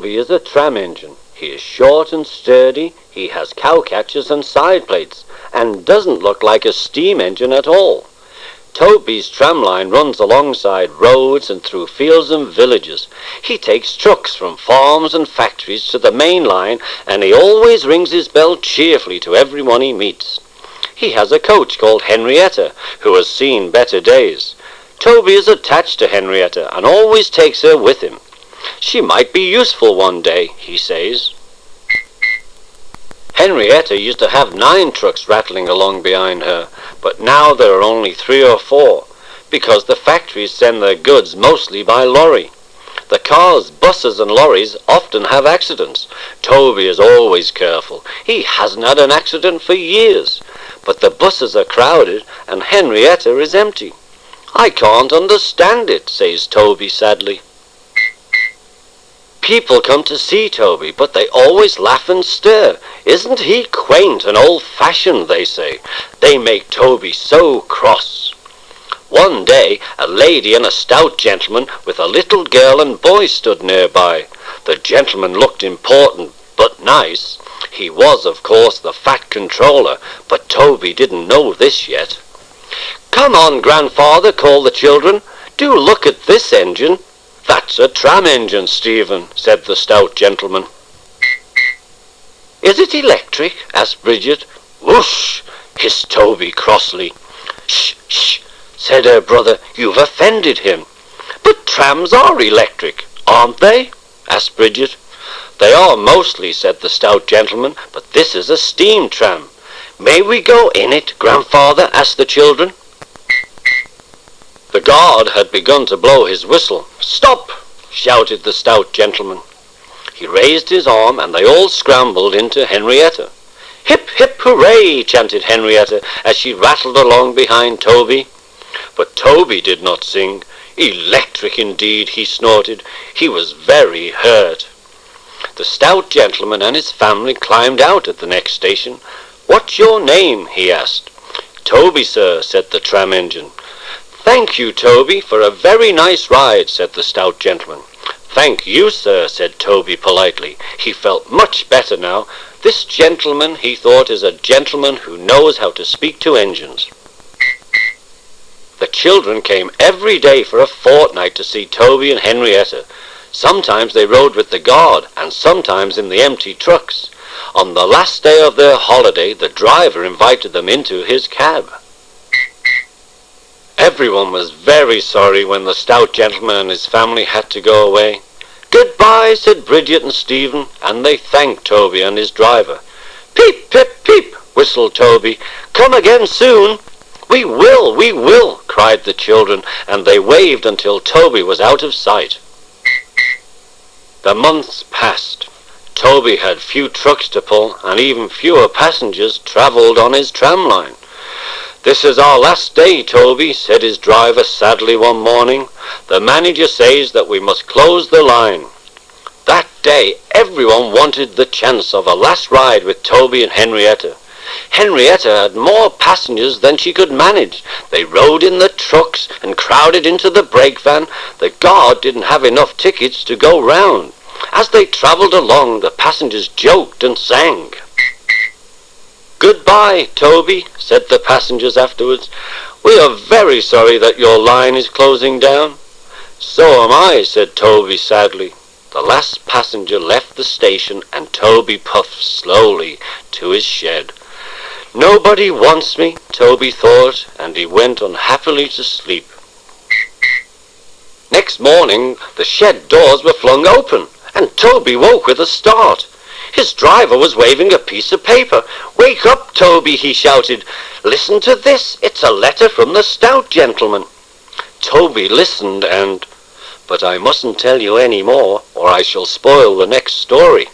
Toby is a tram engine. He is short and sturdy, he has cowcatchers and side plates, and doesn't look like a steam engine at all. Toby's tram line runs alongside roads and through fields and villages. He takes trucks from farms and factories to the main line, and he always rings his bell cheerfully to everyone he meets. He has a coach called Henrietta, who has seen better days. Toby is attached to Henrietta and always takes her with him. She might be useful one day, he says. Henrietta used to have 9 trucks rattling along behind her, but now there are only 3 or 4, because the factories send their goods mostly by lorry. The cars, buses and lorries often have accidents. Toby is always careful. He hasn't had an accident for years. But the buses are crowded and Henrietta is empty. I can't understand it, says Toby sadly. People come to see Toby, but they always laugh and stare. Isn't he quaint and old-fashioned, they say. They make Toby so cross. One day, a lady and a stout gentleman with a little girl and boy stood nearby. The gentleman looked important, but nice. He was, of course, the fat controller, but Toby didn't know this yet. "Come on, grandfather," called the children. "Do look at this engine." "That's a tram engine, Stephen," said the stout gentleman. "Is it electric?" asked Bridget. "Whoosh!" hissed Toby crossly. "Shh, shh," said her brother. "You've offended him." "But trams are electric, aren't they?" asked Bridget. "They are mostly," said the stout gentleman, "but this is a steam tram." "May we go in it, grandfather?" asked the children. The guard had begun to blow his whistle. "Stop!" shouted the stout gentleman. He raised his arm and they all scrambled into Henrietta. "Hip, hip, hooray!" chanted Henrietta as she rattled along behind Toby. But Toby did not sing. "Electric indeed," he snorted. He was very hurt. The stout gentleman and his family climbed out at the next station. "What's your name?" he asked. "Toby, sir," said the tram engine. "Thank you, Toby, for a very nice ride," said the stout gentleman. "Thank you, sir," said Toby politely. He felt much better now. This gentleman, he thought, is a gentleman who knows how to speak to engines. The children came every day for a fortnight to see Toby and Henrietta. Sometimes they rode with the guard, and sometimes in the empty trucks. On the last day of their holiday, the driver invited them into his cab. Everyone was very sorry when the stout gentleman and his family had to go away. "Goodbye," said Bridget and Stephen, and they thanked Toby and his driver. "Peep, pip, peep," whistled Toby. "Come again soon." We will," cried the children, and they waved until Toby was out of sight. The months passed. Toby had few trucks to pull, and even fewer passengers travelled on his tram line. "This is our last day, Toby," said his driver sadly one morning. "The manager says that we must close the line." That day everyone wanted the chance of a last ride with Toby and Henrietta. Henrietta had more passengers than she could manage. They rode in the trucks and crowded into the brake van. The guard didn't have enough tickets to go round. As they travelled along, the passengers joked and sang. "Goodbye, Toby," said the passengers afterwards. "We are very sorry that your line is closing down." "So am I," said Toby sadly. The last passenger left the station and Toby puffed slowly to his shed. "Nobody wants me," Toby thought, and he went unhappily to sleep. Next morning the shed doors were flung open, and Toby woke with a start. His driver was waving a piece of paper. "Wake up, Toby," he shouted. "Listen to this. It's a letter from the stout gentleman." Toby listened and... But I mustn't tell you any more, or I shall spoil the next story.